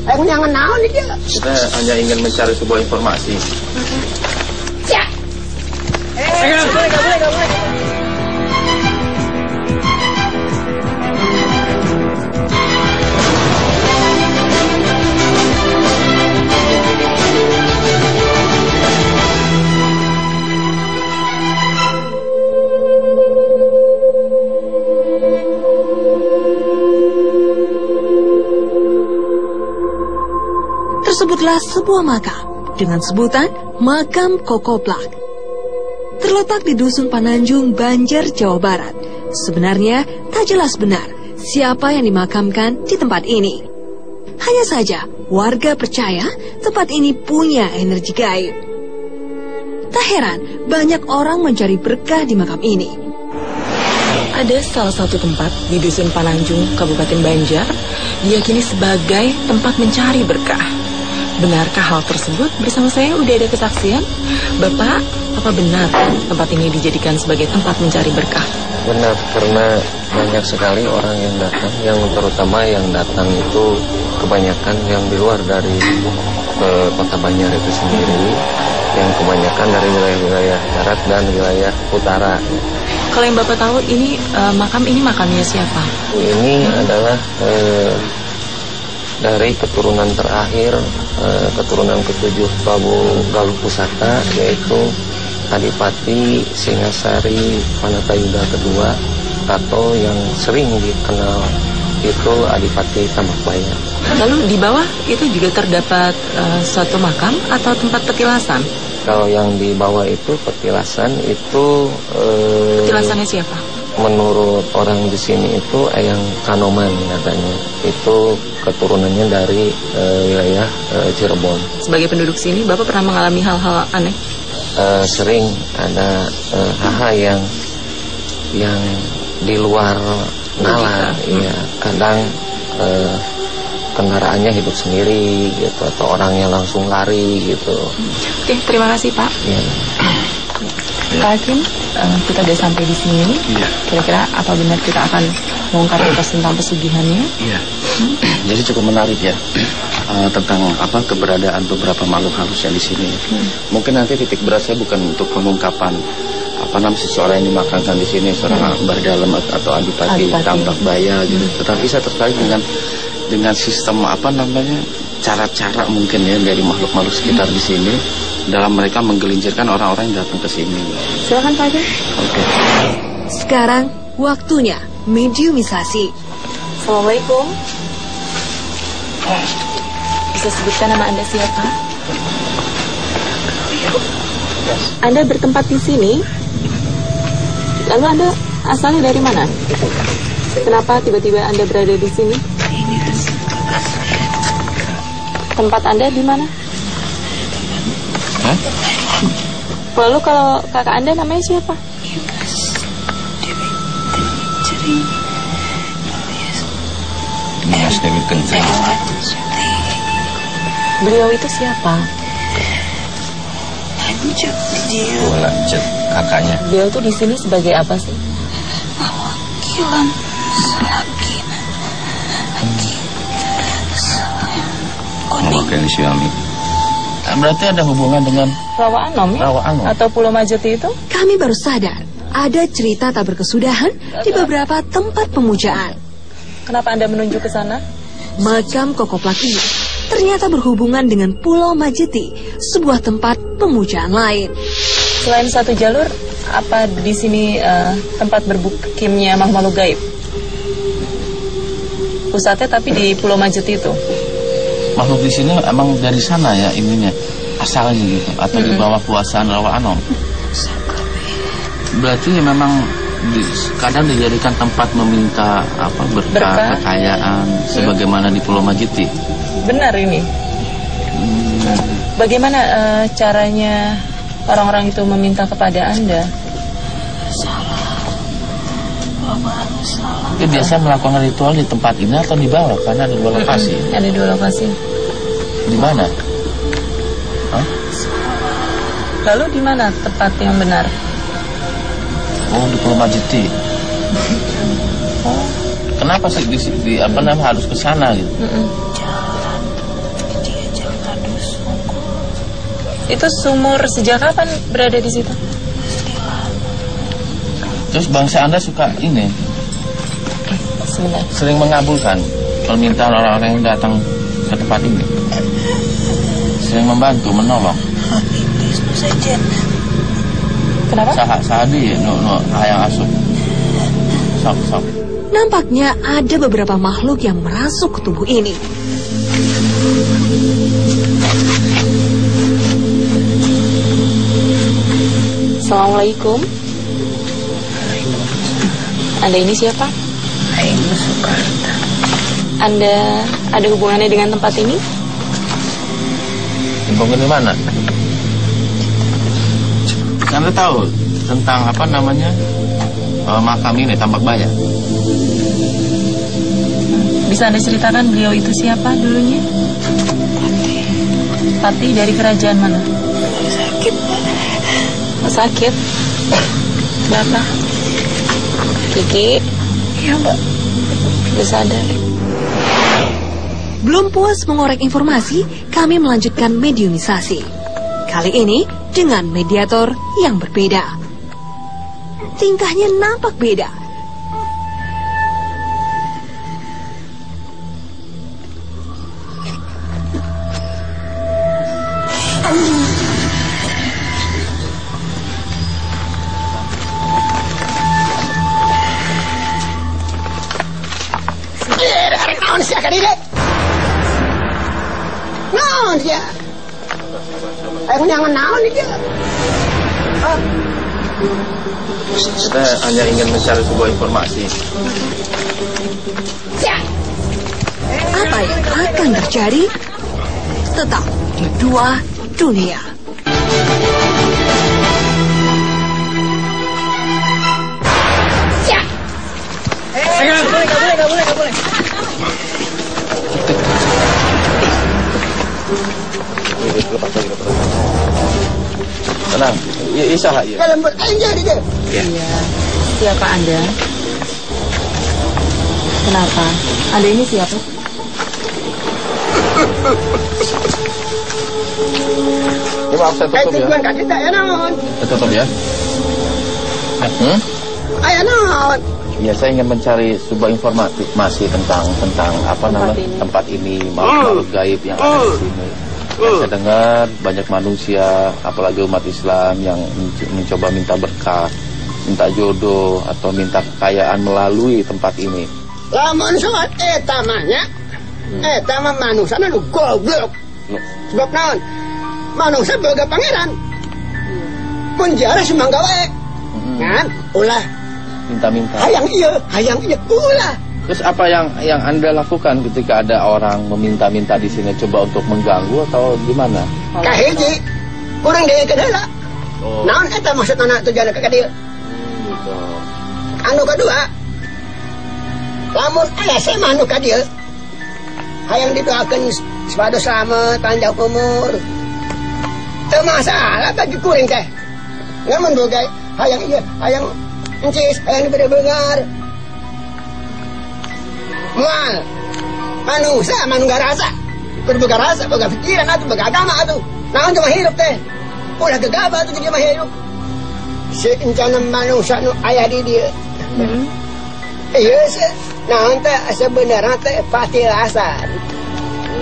Jangan naon dia. Kita hanya ingin mencari sebuah informasi. Ya. Nggak boleh. Tersebutlah sebuah makam dengan sebutan Makam Kokoplak. Terletak di Dusun Pananjung, Banjar, Jawa Barat. Sebenarnya tak jelas benar siapa yang dimakamkan di tempat ini. Hanya saja warga percaya tempat ini punya energi gaib. Tak heran banyak orang mencari berkah di makam ini. Ada salah satu tempat di Dusun Pananjung, Kabupaten Banjar, diyakini sebagai tempat mencari berkah. Benarkah hal tersebut? Bersama saya udah ada kesaksian. Bapak, apa benar tempat ini dijadikan sebagai tempat mencari berkah? Benar, karena banyak sekali orang yang datang, yang terutama yang datang itu kebanyakan yang di luar dari kota Banjar itu sendiri, yang kebanyakan dari wilayah-wilayah barat dan wilayah utara. Kalau yang Bapak tahu, ini makamnya siapa? Ini adalah dari keturunan terakhir, keturunan ke-7 Prabu Galuh Pusaka, yaitu Adipati Singasari Panatayuda II, atau yang sering dikenal itu Adipati Tambakbaya. Lalu di bawah itu juga terdapat suatu makam atau tempat petilasan? Kalau yang di bawah itu petilasan itu petilasannya siapa? Menurut orang di sini itu Eyang Kanoman katanya. Itu keturunannya dari wilayah Cirebon. Sebagai penduduk sini, Bapak pernah mengalami hal-hal aneh? Sering ada hal-hal yang di luar nalar. Iya, kadang kendaraannya hidup sendiri gitu, atau orangnya langsung lari gitu. Oke, terima kasih Pak. Ya. Pak Hakim, kita udah sampai di sini. Iya. Kira-kira apa benar kita akan mengungkap tentang pesugihannya? Iya. Jadi cukup menarik ya tentang keberadaan beberapa makhluk halus yang di sini. Mungkin nanti titik berat saya bukan untuk pengungkapan seseorang yang dimakamkan di sini, seorang Mbah Dalem atau Adipati Tambakbaya gitu. Tetapi saya tertarik dengan sistem cara-cara mungkin ya dari makhluk-makhluk sekitar di sini dalam mereka menggelincirkan orang-orang yang datang ke sini. Silakan Pak Hakim. Oke. Sekarang waktunya mediumisasi. Assalamualaikum. Bisa sebutkan nama Anda siapa? Anda bertempat di sini. Lalu Anda asalnya dari mana? Kenapa tiba-tiba Anda berada di sini? Tempat Anda di mana? Hah? Lalu kalau kakak Anda namanya siapa? Mas Dewi Kenceng. Beliau itu siapa? Lanjut kakaknya. Beliau tuh di sini sebagai apa sih? Wakilan salakin. Mewakili suami. Berarti ada hubungan dengan Rawa Anom ya? Rawa Anom. Atau Pulau Majeti itu? Kami baru sadar ada cerita tak berkesudahan di beberapa tempat pemujaan. Kenapa Anda menunjuk ke sana? Makam Kokoplak ini ternyata berhubungan dengan Pulau Majeti, sebuah tempat pemujaan lain. Selain satu jalur, apa di sini tempat berbukimnya makhluk gaib? Pusatnya tapi di Pulau Majeti itu. makhluk di sini emang dari sana ya ininya asalnya gitu, atau di bawah kuasaan Rawa Anom. Berarti memang kadang dijadikan tempat meminta berkah, kekayaan sebagaimana di Pulau Majeti. Benar ini. Bagaimana caranya orang-orang itu meminta kepada Anda? Itu biasa melakukan ritual di tempat ini atau di bawah, karena ada dua lokasi. Ada dua lokasi. Di mana? Hah? Lalu di mana tempat yang benar? Oh, di Pulau Majeti. Kenapa sih harus ke sana gitu? Itu sumur sejak kapan berada di situ? Terus bangsa Anda suka ini Sebentar. sering mengabulkan permintaan orang-orang yang datang ke tempat ini, sering membantu, menolong. Kenapa? Sahadi, hayang asup. Sok. Nampaknya ada beberapa makhluk yang merasuk ke tubuh ini. Assalamualaikum. Anda ini siapa? Ainu Soekarta. Anda ada hubungannya dengan tempat ini? Hubungan di mana? Anda tahu tentang apa namanya makam ini, Tambak Baya? Bisa Anda ceritakan beliau itu siapa dulunya? Pati dari kerajaan mana? Sakit, Pak. Sakit? Kenapa? Kiki? Ya, Mbak. Udah sadar? Belum puas mengorek informasi, kami melanjutkan mediumisasi. Kali ini dengan mediator yang berbeda. Tingkahnya nampak beda. Naon sia ka diri? Naon sia? Aku nyangan naon dia. Saya hanya ingin mencari sebuah informasi. Sia. Apa yang akan terjadi? Tetap di Dua Dunia. Sia. Gak boleh. Tenang, Isa ya. Kalau lembut aja dia. Iya. Siapa Anda? Kenapa? Anda ini siapa? Ya, maaf, saya tutup ya. Tujuan kak kita ya naon. Saya tutup ya. Aya naon. Ya, saya ingin mencari sebuah informasi tentang apa namanya tempat ini, makhluk gaib yang ada di sini. Yang saya dengar banyak manusia, apalagi umat Islam yang mencoba minta berkah, minta jodoh atau minta kekayaan melalui tempat ini. Lamun soal eta mah nya. Eta mah manusia nu goblok. Sebab naon? Manusia boga pangeran. Penjara semangga wae. Kan? Ulah Minta-minta. hayang iya ulah. Terus apa yang Anda lakukan ketika ada orang meminta-minta di sini, coba untuk mengganggu atau gimana? Kahiji kurang daya ke heula. Oh. Naon eta maksudna tujuan ka dieu? Gitu. Anu kedua, lamun aya semah nu ka dieu, hayang didoakeun supados slamet, panjang umur. Teu masalah bagi kuring teh. Lamun boga hayang ieu, hayang encis, hayang diberi beungar. Moal manusia manu garasa, boga rasa, boga pikiran atuh, boga agama atuh. Naon cuma hirup teh? Ulah gegabah atuh jadi mah hirup. Serencana manusia nu aya di dieu. Iya sih, naon teh sebenarnya teh patilasan.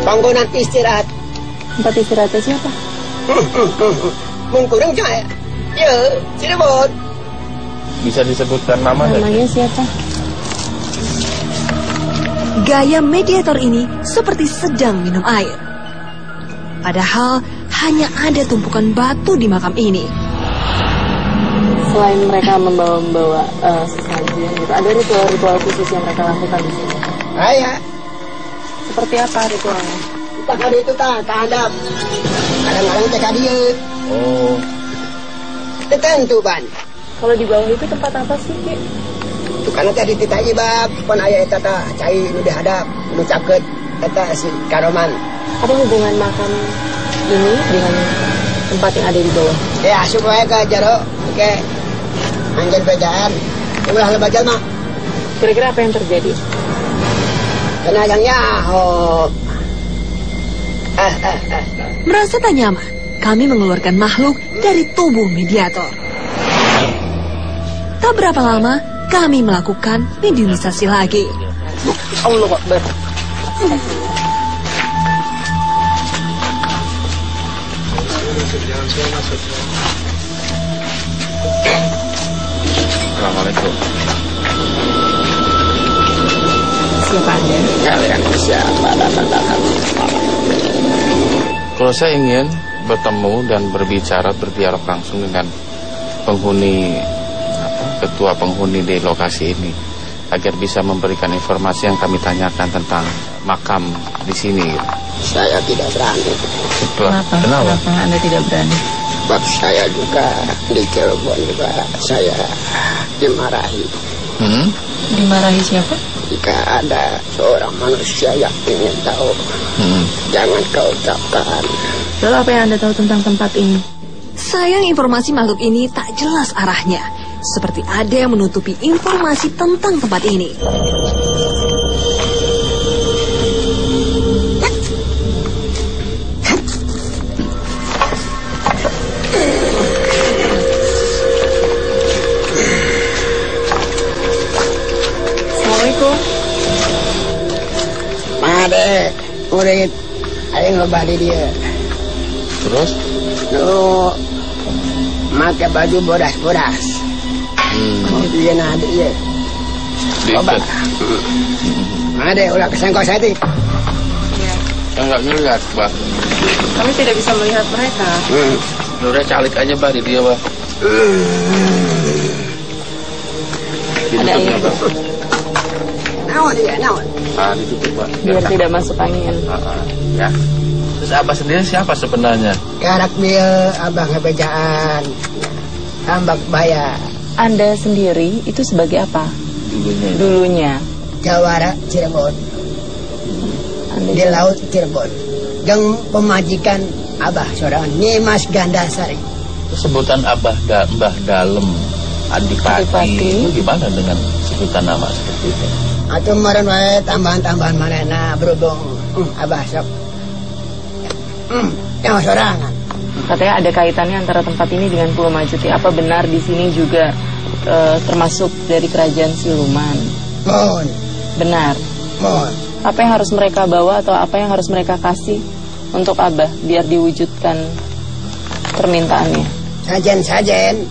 Panggonan istirahat. Tempat istirahatnya siapa? Mun kurang cuma ya. Iya, Cirebon. Bisa disebutkan nama nggak? Namanya siapa? Gaya mediator ini seperti sedang minum air. Padahal hanya ada tumpukan batu di makam ini. Selain mereka membawa sesajen gitu, ada ritual-ritual khusus yang mereka lakukan di sini. Aya, Seperti apa ritualnya? kita kali itu tak kadap. Kadang-kadang teh ka dieu. Oh, Tentu ban. Kalau di bawah itu tempat apa sih, Ki? Tukana teh dititah ibab, pon aya eta teh cai nu dihadap, nu cakeut eta si Karoman. Apa hubungan makam ini dengan tempat yang ada di bawah? Ya asup wae ka jero, oke. Anjeun bejaan. Ulah lebajal mah. Kira-kira apa yang terjadi? Kena yang ya, oh. Merasa tak nyaman, kami mengeluarkan makhluk dari tubuh mediator. Tak berapa lama, kami melakukan mediumisasi lagi. Allah Akbar. Assalamualaikum. Siapa Anda? Kalian siapa datang-datang? Kalau saya ingin bertemu dan berbicara, berdialog langsung dengan penghuni, ketua penghuni di lokasi ini, agar bisa memberikan informasi yang kami tanyakan tentang makam di sini. Saya tidak berani. Kenapa Anda tidak berani? Sebab saya juga di Cirebon juga saya dimarahi. Dimarahi siapa? Jika ada seorang manusia yang ingin tahu, jangan kau ucapkan. Lalu apa yang Anda tahu tentang tempat ini? Sayang informasi makhluk ini tak jelas arahnya. Seperti ada yang menutupi informasi tentang tempat ini. Assalamualaikum. Made, murid, ayo ngebali dia. Terus? Lu pakai baju bodas-bodas. Kemudian ada ya. Diikat. Ada ulah kesangkau sate. Saya nggak ngeliat, Bah. Kami tidak bisa melihat mereka. Udah calik aja, Bah, di dia, Bah. Ada air. Naon dia, naon. Ditutup, Bah. Biar tidak masuk angin. Ya. Terus Abah sendiri siapa sebenarnya? Karak dia abang ngebejaan. Tambak bayar. Anda sendiri itu sebagai apa? Dulunya. Jawara Cirebon. Anda Di laut Cirebon. Yang pemajikan abah seorang Nyimas Gandasari. Sebutan Mbah Dalem Adipati itu gimana dengan sebutan nama seperti itu? Atau kemarin wae tambahan-tambahan manehna berhubung abah sok. Yang sorangan. Katanya ada kaitannya antara tempat ini dengan Pulau Majuti. Apa benar di sini juga termasuk dari kerajaan Siluman? Mohon. Benar. Mohon. Apa yang harus mereka bawa atau apa yang harus mereka kasih untuk Abah biar diwujudkan permintaannya? Sajen-sajen.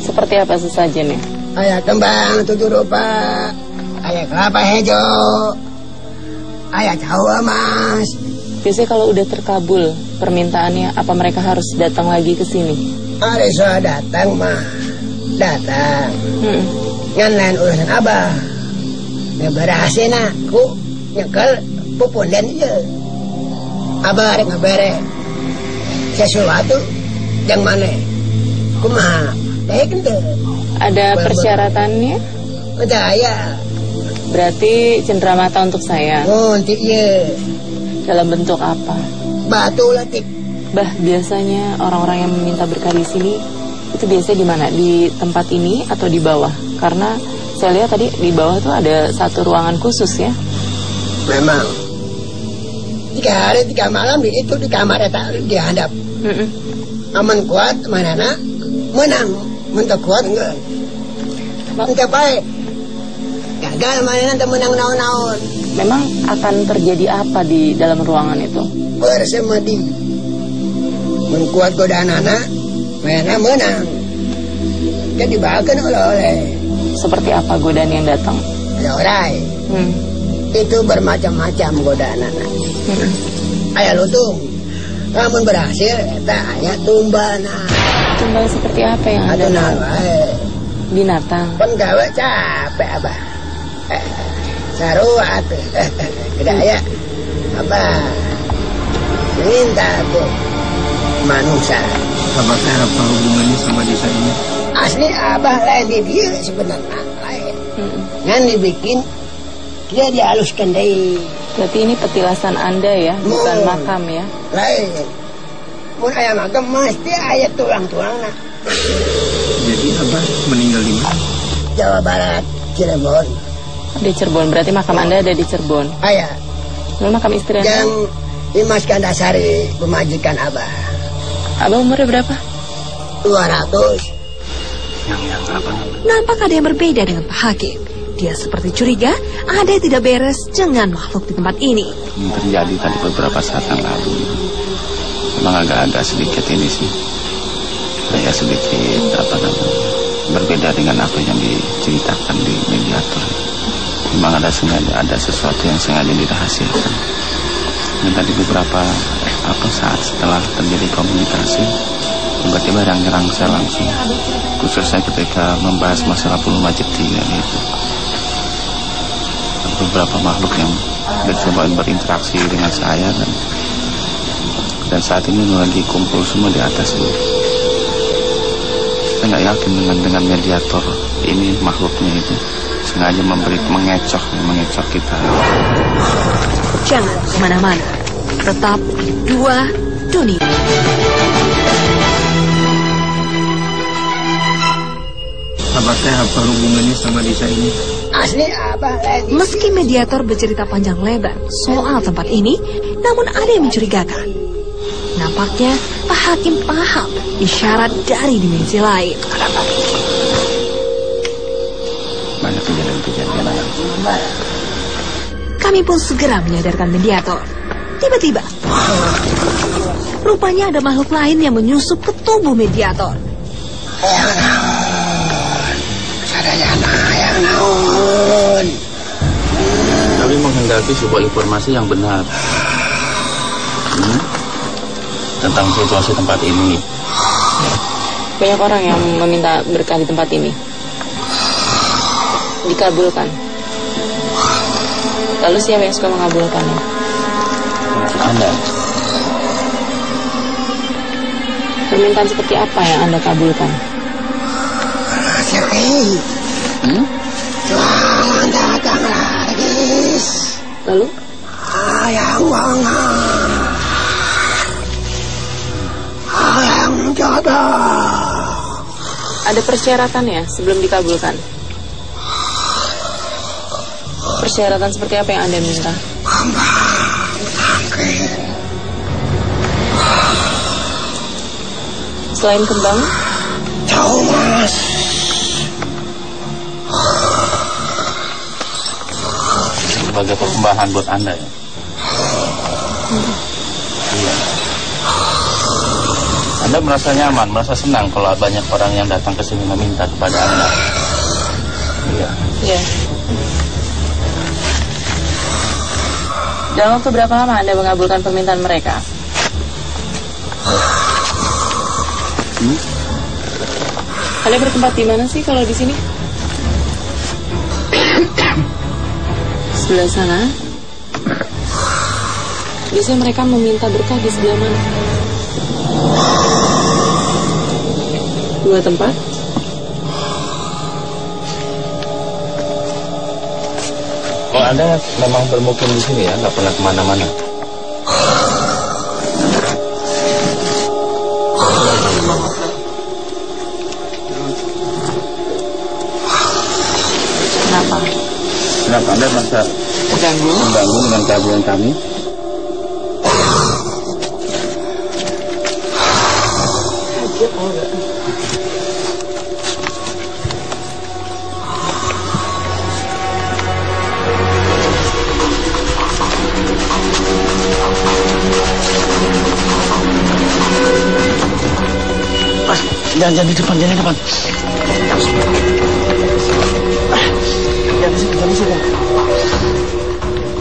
Seperti apa sesajennya? Ayah kembang 7 rupa. Ayah kelapa hijau. Ayah jawa emas. Biasanya kalau udah terkabul permintaannya, apa mereka harus datang lagi ke sini? Ada soal datang mah. Datang. Ngan lain urusan abah. Ngeberhasil nak. Ku nyekel pupunden aja. Abah ada ngebere. Sesuatu yang mana? Kumaha. Baik ente. Ada persyaratannya? Percaya. Berarti cenderamata untuk saya. Nanti iya. Dalam bentuk apa? Batu latik. Bah, biasanya orang-orang yang meminta berkah di sini itu biasanya di mana? Di tempat ini atau di bawah? Karena saya lihat tadi di bawah tuh ada satu ruangan khusus ya. Memang 3 hari 3 malam itu di kamar eta dihadap. Aman kuat manana menang, mentok kuat enggak. Enggak baik. Gagal manana teu menang naon-naon. Memang akan terjadi apa di dalam ruangan itu? Bersemedi. Menkuat godaan anak, mana menang. Jadi dibahagiakan oleh. Seperti apa godaan yang datang? Leorai. Itu bermacam-macam godaan anak. Ayah lutung. Namun berhasil, tak ayah tumbana. Tumbal seperti apa yang ada? Binatang. Pun gawe capek abah. Sarua tuh. Kedaya. Abah. Minta tuh. Manusia. Apakah apa hubungannya sama desa ini? Asli abah lain di dia sebenarnya lain. Ngan dibikin dia dihaluskan deh. Berarti ini petilasan Anda ya, bukan makam ya? Lain. Mun aya makam mesti aya tulang-tulang nak. Jadi abah meninggal di mana? Jawa Barat, Cirebon. Di Cirebon, berarti makam Anda ada di Cirebon. Aya. Lalu makam istri Anda? Yang Nyimas Gandasari pemajikan abah. Abang umurnya berapa? 200. Yang apa namanya? Nampak ada yang berbeda dengan Pak Hakim. Dia seperti curiga ada yang tidak beres dengan makhluk di tempat ini. Yang terjadi tadi beberapa saat yang lalu. Memang agak-agak sedikit ini sih. Kayak sedikit apa namanya, berbeda dengan apa yang diceritakan di mediator. Memang ada sesuatu yang sengaja dirahasiakan. Dan tadi beberapa saat setelah terjadi komunikasi, tiba-tiba ada yang nyerang saya langsung. Khususnya ketika membahas masalah Pulau Majid 3 itu. Beberapa makhluk yang mencoba berinteraksi dengan saya dan saat ini lagi kumpul semua di atas ini. Saya nggak yakin dengan mediator ini makhluknya itu sengaja mengecoh kita. Jangan kemana-mana, tetap di Dua Dunia. Abah apa hubungannya sama desa ini? Asli apa lagi? Meski mediator bercerita panjang lebar soal tempat ini, namun ada yang mencurigakan. Nampaknya Pak Hakim paham isyarat dari dimensi lain. Banyak kejadian-kejadian yang Kami pun segera menyadarkan mediator. Tiba-tiba, rupanya ada makhluk lain yang menyusup ke tubuh mediator. Yang naon. kami menghendaki sebuah informasi yang benar tentang situasi tempat ini. Banyak orang yang meminta berkah di tempat ini. Dikabulkan. Lalu siapa yang suka mengabulkannya? Maksud Anda? Permintaan seperti apa yang Anda kabulkan? Jangan datang lagi. Lalu? Ayang banget. Ayang jodoh. Ada persyaratannya sebelum dikabulkan? Persyaratan seperti apa yang Anda minta? Selain kembang? Jauh mas. Sebagai persembahan buat Anda ya? Iya. Anda merasa nyaman, merasa senang kalau banyak orang yang datang ke sini meminta kepada Anda? Iya. Iya. Dalam waktu berapa lama Anda mengabulkan permintaan mereka? Anda bertempat di mana sih kalau di sini? Sebelah sana. Biasanya mereka meminta berkah di sebelah mana? Dua tempat? Oh, Anda memang bermukim di sini ya, nggak pernah kemana-mana? Kenapa? Kenapa Anda merasa mengganggu dengan kehadiran kami? Jangan di depan, jangan di depan.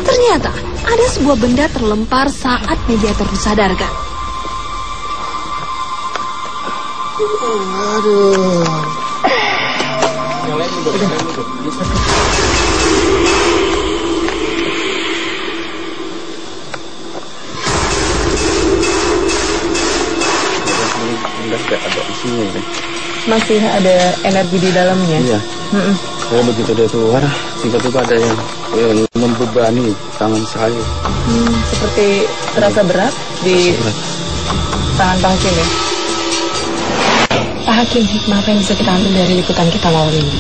Ternyata ada sebuah benda terlempar saat mediator disadarkan. Masih ada energi di dalamnya? Iya. Saya begitu dia keluar, tiba-tiba ada yang membebani tangan saya. Seperti terasa berat di tangan Pak Hakim ya? Pak Hakim, hikmah apa yang bisa kita ambil dari liputan kita malam ini?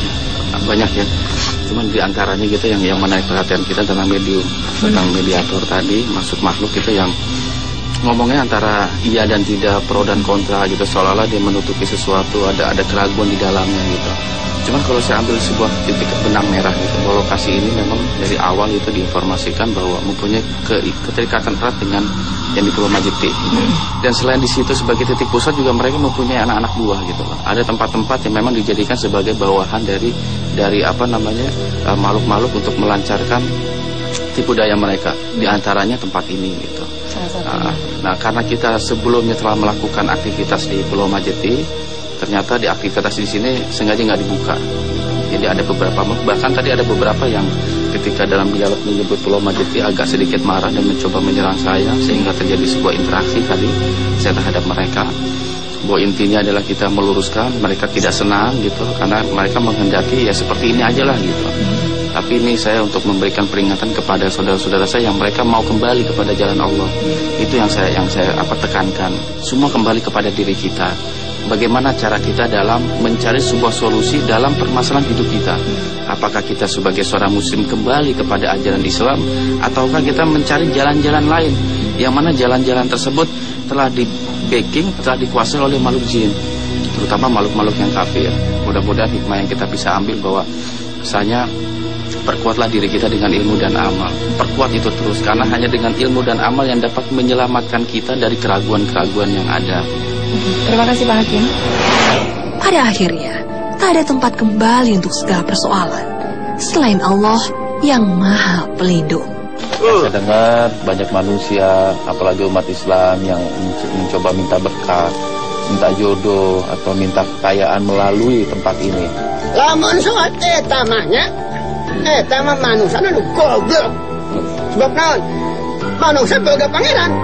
Banyak ya. Cuman di antaranya gitu yang menarik perhatian kita tentang medium, tentang mediator tadi, masuk makhluk itu yang ngomongnya antara iya dan tidak, pro dan kontra gitu, seolah-olah dia menutupi sesuatu, ada keraguan di dalamnya gitu. Cuman kalau saya ambil sebuah titik benang merah gitu, bahwa lokasi ini memang dari awal itu diinformasikan bahwa mempunyai keterikatan erat dengan yang di Pulau Majiti. Dan selain di situ sebagai titik pusat juga mereka mempunyai anak-anak buah gitu loh. Ada tempat-tempat yang memang dijadikan sebagai bawahan dari makhluk-makhluk untuk melancarkan tipu daya mereka. Di antaranya tempat ini gitu. Nah, karena kita sebelumnya telah melakukan aktivitas di Pulau Majiti, ternyata di aktivitas di sini sengaja nggak dibuka. Jadi ada beberapa, bahkan tadi ada beberapa yang ketika dalam dialog menyebut Pulau Majiti agak sedikit marah dan mencoba menyerang saya, sehingga terjadi sebuah interaksi tadi saya terhadap mereka. Bahwa intinya adalah kita meluruskan, mereka tidak senang gitu, karena mereka menghendaki ya seperti ini aja lah gitu. Tapi ini saya untuk memberikan peringatan kepada saudara-saudara saya yang mereka mau kembali kepada jalan Allah. Itu yang saya tekankan. Semua kembali kepada diri kita. Bagaimana cara kita dalam mencari sebuah solusi dalam permasalahan hidup kita. Apakah kita sebagai seorang muslim kembali kepada ajaran Islam, ataukah kita mencari jalan-jalan lain, yang mana jalan-jalan tersebut telah di-backing, telah dikuasai oleh makhluk jin, terutama makhluk-makhluk yang kafir. Mudah-mudahan hikmah yang kita bisa ambil bahwa misalnya perkuatlah diri kita dengan ilmu dan amal. Perkuat itu terus, karena hanya dengan ilmu dan amal yang dapat menyelamatkan kita dari keraguan-keraguan yang ada. Terima kasih Pak Hakim. Pada akhirnya, tak ada tempat kembali untuk segala persoalan selain Allah yang Maha Pelindung. Saya dengar banyak manusia, apalagi umat Islam, yang mencoba minta berkah, minta jodoh, atau minta kekayaan melalui tempat ini. Lamun soal etamanya, etama manusia nu goblok. Sebab naon? Manusia boga pangeran.